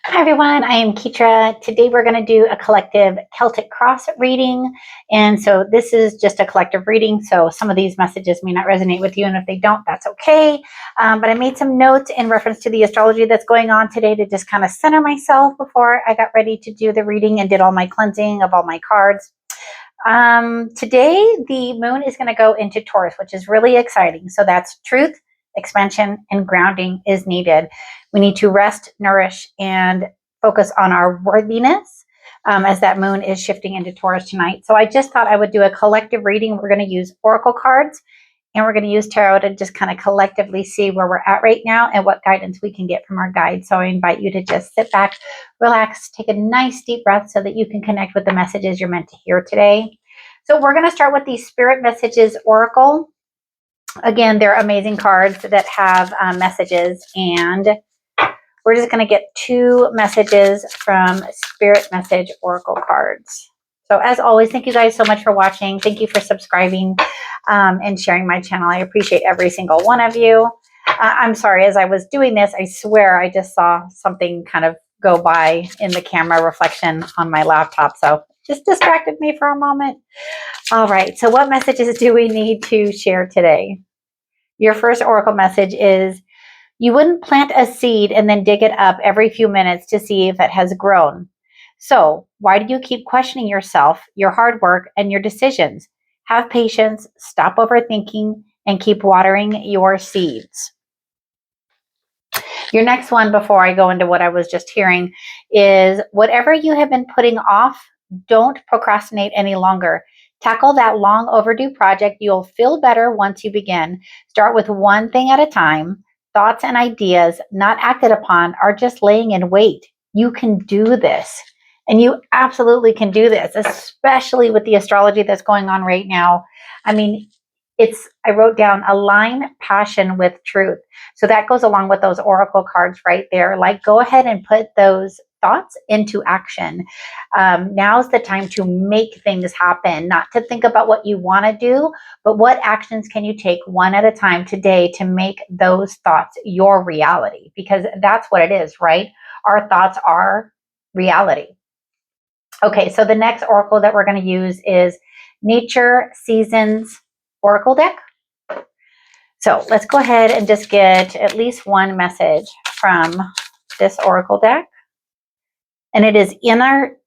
Hi everyone, I am Ketra. Today we're going to do a collective Celtic cross reading. And so this is just a collective reading. So some of these messages may not resonate with you. And if they don't, that's okay. But I made some notes in reference to the astrology that's going on today to just kind of center myself before I got ready to do the reading and did all my cleansing of all my cards. Today, the moon is going to go into Taurus, which is really exciting. So that's truth, expansion, and grounding is needed. We need to rest, nourish, and focus on our worthiness as that moon is shifting into Taurus tonight. So I just thought I would do a collective reading. We're going to use oracle cards and we're going to use tarot to just kind of collectively see where we're at right now and what guidance we can get from our guides. So I invite you to just sit back, relax, take a nice deep breath so that you can connect with the messages you're meant to hear today. So we're going to start with the Spirit Messages Oracle. Again, they're amazing cards that have messages, and we're just going to get 2 messages from Spirit Message Oracle cards. So as always, thank you guys so much for watching. Thank you for subscribing and sharing my channel. I appreciate every single one of you. I'm sorry, as I was doing this, I swear I just saw something kind of go by in the camera reflection on my laptop. So just distracted me for a moment. All right, so what messages do we need to share today? Your first oracle message is, you wouldn't plant a seed and then dig it up every few minutes to see if it has grown. So why do you keep questioning yourself, your hard work, and your decisions? Have patience, stop overthinking, and keep watering your seeds. Your next one, before I go into what I was just hearing, is whatever you have been putting off, don't procrastinate any longer. Tackle that long overdue project. You'll feel better once you begin. Start with one thing at a time. Thoughts and ideas not acted upon are just laying in wait. You can do this. And you absolutely can do this, especially with the astrology that's going on right now. I mean, I wrote down align passion with truth. So that goes along with those oracle cards right there. Like, go ahead and put those thoughts into action. Now's the time to make things happen, not to think about what you want to do, but what actions can you take one at a time today to make those thoughts your reality? Because that's what it is, right? Our thoughts are reality. Okay, so the next oracle that we're going to use is Nature Seasons Oracle deck. So let's go ahead and just get at least one message from this oracle deck. And it is inner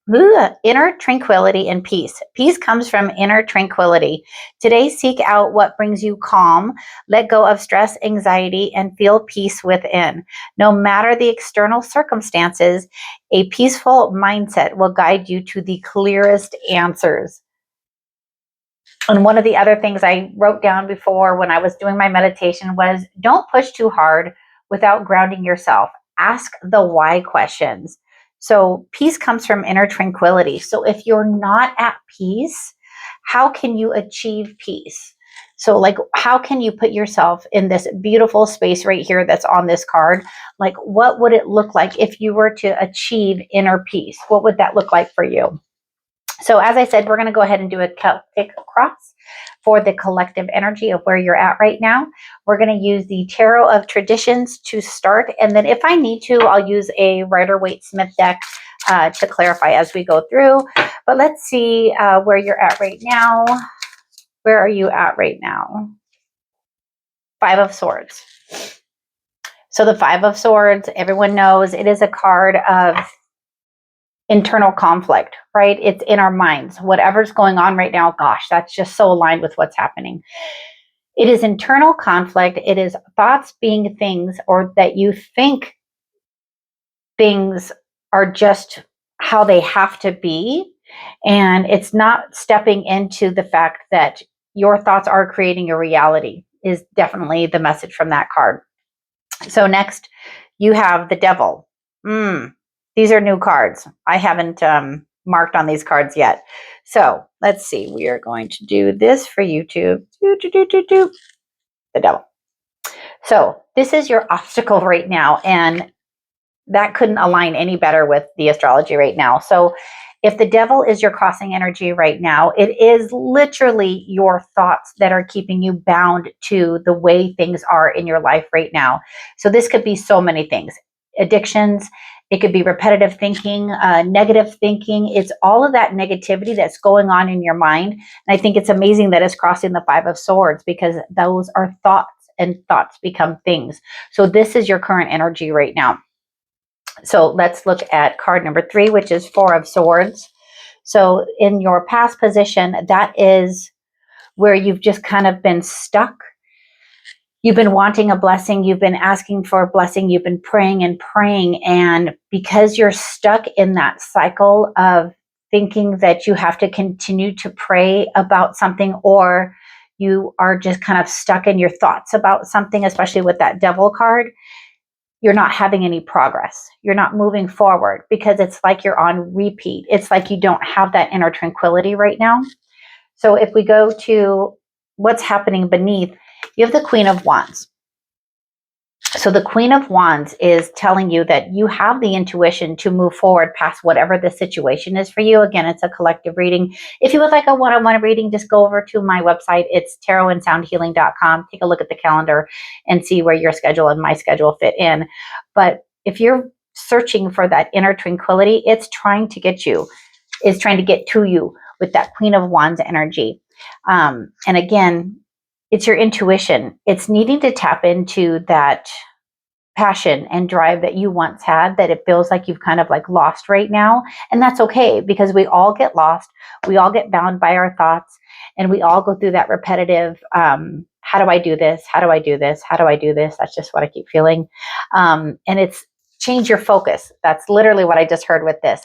tranquility and peace. Peace comes from inner tranquility. Today, seek out what brings you calm. Let go of stress, anxiety, and feel peace within. No matter the external circumstances, a peaceful mindset will guide you to the clearest answers. And one of the other things I wrote down before when I was doing my meditation was, don't push too hard without grounding yourself. Ask the why questions. So peace comes from inner tranquility. So if you're not at peace, how can you achieve peace? So like, how can you put yourself in this beautiful space right here that's on this card? Like, what would it look like if you were to achieve inner peace? What would that look like for you? So as I said, we're going to go ahead and do a Celtic cross for the collective energy of where you're at right now. We're going to use the Tarot of Traditions to start. And then if I need to, I'll use a Rider-Waite-Smith deck to clarify as we go through. But let's see where you're at right now. Where are you at right now? 5 of Swords. So the 5 of Swords, everyone knows it is a card of internal conflict, right? It's in our minds. Whatever's going on right now, gosh, that's just so aligned with what's happening. It is internal conflict. It is thoughts being things, or that you think things are just how they have to be. And it's not stepping into the fact that your thoughts are creating your reality is definitely the message from that card. So next, you have the Devil. These are new cards. I haven't marked on these cards yet. So let's see. We are going to do this for YouTube. The Devil. So this is your obstacle right now. And that couldn't align any better with the astrology right now. So if the Devil is your crossing energy right now, it is literally your thoughts that are keeping you bound to the way things are in your life right now. So this could be so many things. Addictions, It could be repetitive thinking, negative thinking. It's all of that negativity that's going on in your mind. And I think it's amazing that it's crossing the Five of Swords, because those are thoughts, and thoughts become things. So this is your current energy right now. So let's look at card number 3, which is Four of Swords. So in your past position, that is where you've just kind of been stuck. You've been wanting a blessing. You've been asking for a blessing. You've been praying and praying. And because you're stuck in that cycle of thinking that you have to continue to pray about something, or you are just kind of stuck in your thoughts about something, especially with that Devil card, you're not having any progress. You're not moving forward, because it's like you're on repeat. It's like you don't have that inner tranquility right now. So if we go to what's happening beneath, you have the Queen of Wands. So the Queen of Wands is telling you that you have the intuition to move forward past whatever the situation is for you. Again, it's a collective reading. If you would like a one-on-one reading, just go over to my website. It's tarotandsoundhealing.com. Take a look at the calendar and see where your schedule and my schedule fit in. But if you're searching for that inner tranquility, it's trying to get you, it's trying to get to you with that Queen of Wands energy. And again, it's your intuition. It's needing to tap into that passion and drive that you once had, that it feels like you've kind of like lost right now. And that's okay, because we all get lost. We all get bound by our thoughts, and we all go through that repetitive, how do I do this? How do I do this? How do I do this? That's just what I keep feeling. And it's change your focus. That's literally what I just heard with this.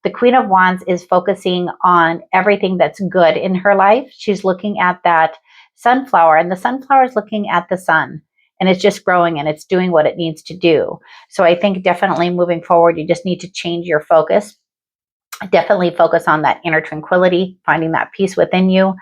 The Queen of Wands is focusing on everything that's good in her life. She's looking at that sunflower, and the sunflower is looking at the sun, and it's just growing and it's doing what it needs to do. So I think definitely moving forward, you just need to change your focus. Definitely focus on that inner tranquility, finding that peace within you.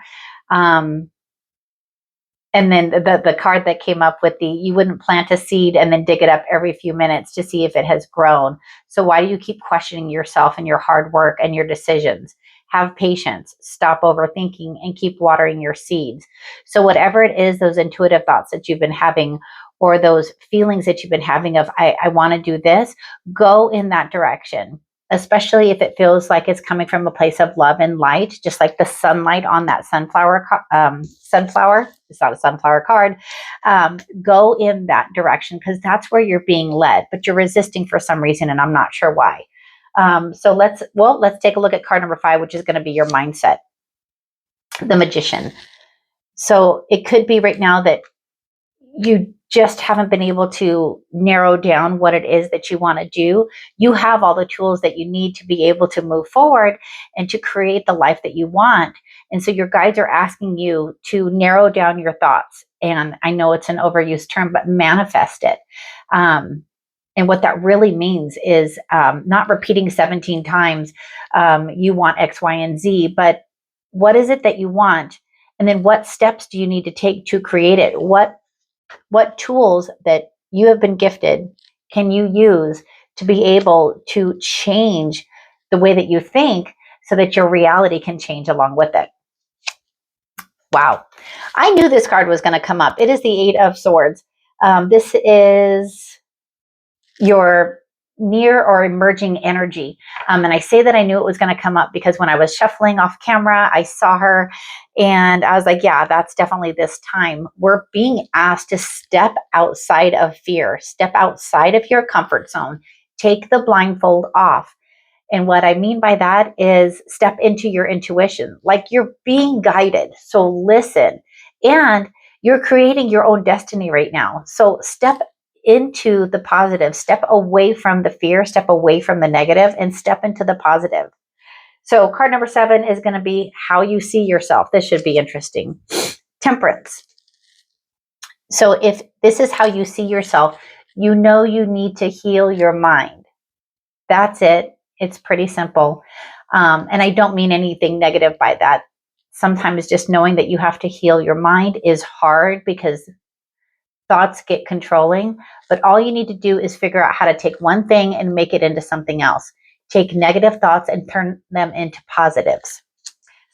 And then the card that came up with you wouldn't plant a seed and then dig it up every few minutes to see if it has grown. So why do you keep questioning yourself and your hard work and your decisions? Have patience, stop overthinking, and keep watering your seeds. So whatever it is, those intuitive thoughts that you've been having, or those feelings that you've been having of, I want to do this, go in that direction. Especially if it feels like it's coming from a place of love and light, just like the sunlight on that sunflower. It's not a sunflower card. Go in that direction, because that's where you're being led, but you're resisting for some reason, and I'm not sure why. So let's take a look at card number 5, which is going to be your mindset, the Magician. So it could be right now that you just haven't been able to narrow down what it is that you want to do. You have all the tools that you need to be able to move forward and to create the life that you want. And so your guides are asking you to narrow down your thoughts. And I know it's an overused term, but manifest it. And what that really means is not repeating 17 times, you want X, Y, and Z, but what is it that you want? And then what steps do you need to take to create it? What tools that you have been gifted can you use to be able to change the way that you think, so that your reality can change along with it? Wow. I knew this card was going to come up. It is the Eight of Swords. This is your near or emerging energy. And I say that I knew it was going to come up because when I was shuffling off camera, I saw her and I was like, yeah, that's definitely this time. We're being asked to step outside of fear, step outside of your comfort zone, take the blindfold off. And what I mean by that is step into your intuition, like you're being guided. So listen, and you're creating your own destiny right now. So step into the positive, step away from the fear, step away from the negative, and step into the positive. So card number 7 is going to be how you see yourself. This should be interesting. Temperance. So if this is how you see yourself, you know you need to heal your mind. That's it. It's pretty simple. And I don't mean anything negative by that. Sometimes just knowing that you have to heal your mind is hard because thoughts get controlling, but all you need to do is figure out how to take one thing and make it into something else. Take negative thoughts and turn them into positives.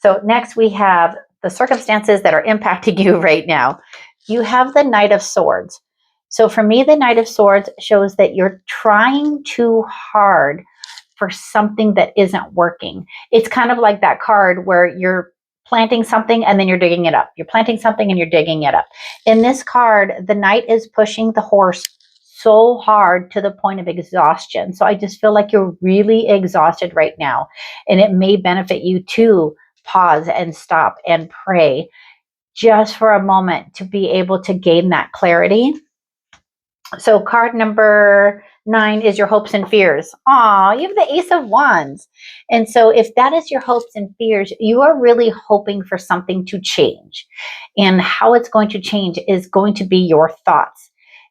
So next we have the circumstances that are impacting you right now. You have the Knight of Swords. So for me, the Knight of Swords shows that you're trying too hard for something that isn't working. It's kind of like that card where you're planting something and then you're digging it up. You're planting something and you're digging it up. In this card, the Knight is pushing the horse so hard to the point of exhaustion. So I just feel like you're really exhausted right now. And it may benefit you to pause and stop and pray just for a moment to be able to gain that clarity. So card number 9 is your hopes and fears. Aw, you have the Ace of Wands. And so if that is your hopes and fears, you are really hoping for something to change. And how it's going to change is going to be your thoughts.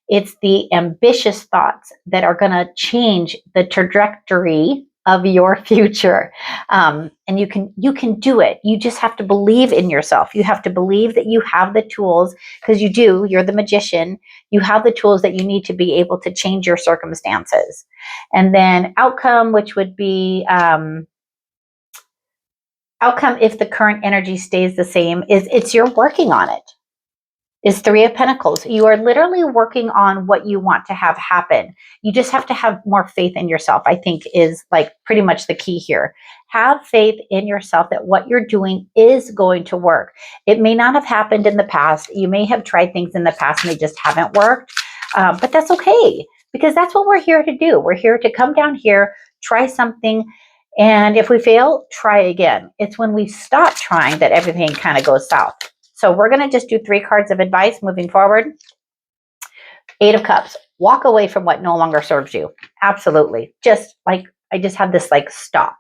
It's the ambitious thoughts that are going to change the trajectory of your future. And you can do it. You just have to believe in yourself. You have to believe that you have the tools, because you do. You're the magician. You have the tools that you need to be able to change your circumstances. And then outcome, which would be outcome if the current energy stays the same, is it's you're working on it. Is 3 of Pentacles. You are literally working on what you want to have happen. You just have to have more faith in yourself, I think, is like pretty much the key here. Have faith in yourself that what you're doing is going to work. It may not have happened in the past. You may have tried things in the past and they just haven't worked, but that's okay, because that's what we're here to do. We're here to come down here, try something, and if we fail, try again. It's when we stop trying that everything kind of goes south. So we're going to just do 3 cards of advice moving forward. 8 of Cups. Walk away from what no longer serves you. Absolutely. Just like, I just have this like stop.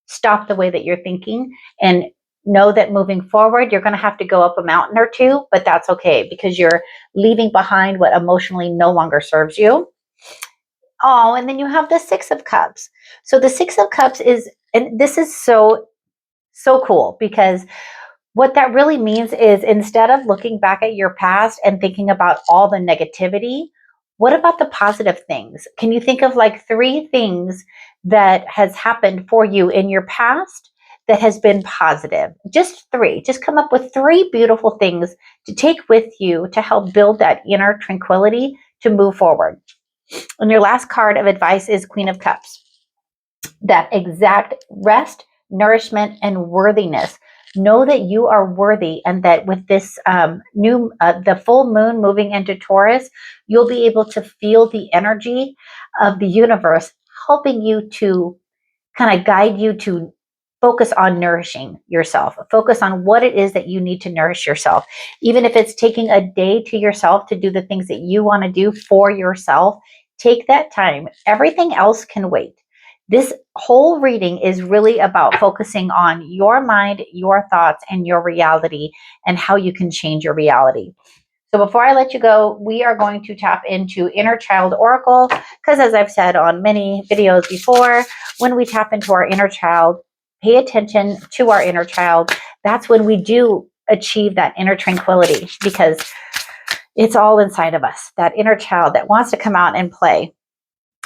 Stop the way that you're thinking and know that moving forward, you're going to have to go up a mountain or two, but that's okay because you're leaving behind what emotionally no longer serves you. Oh, and then you have the 6 of Cups. So the 6 of Cups is, and this is so cool, because what that really means is instead of looking back at your past and thinking about all the negativity, what about the positive things? Can you think of like 3 things that has happened for you in your past that has been positive? Just 3. Just come up with 3 beautiful things to take with you to help build that inner tranquility to move forward. And your last card of advice is Queen of Cups. That exact rest, nourishment, and worthiness. Know that you are worthy, and that with this the full moon moving into Taurus, you'll be able to feel the energy of the universe helping you to kind of guide you to focus on nourishing yourself. Focus on what it is that you need to nourish yourself. Even if it's taking a day to yourself to do the things that you want to do for yourself, take that time. Everything else can wait. This whole reading is really about focusing on your mind, your thoughts, and your reality, and how you can change your reality. So before I let you go, we are going to tap into Inner Child Oracle, because as I've said on many videos before, when we tap into our inner child, pay attention to our inner child. That's when we do achieve that inner tranquility, because it's all inside of us, that inner child that wants to come out and play.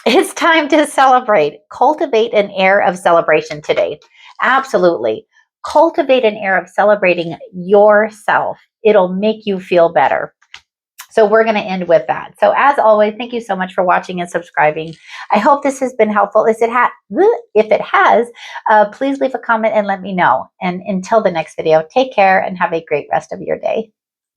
It's time to celebrate. Cultivate an air of celebration today. Absolutely. Cultivate an air of celebrating yourself. It'll make you feel better. So we're going to end with that. So as always, thank you so much for watching and subscribing. I hope this has been helpful. If it has, please leave a comment and let me know. And until the next video, take care and have a great rest of your day.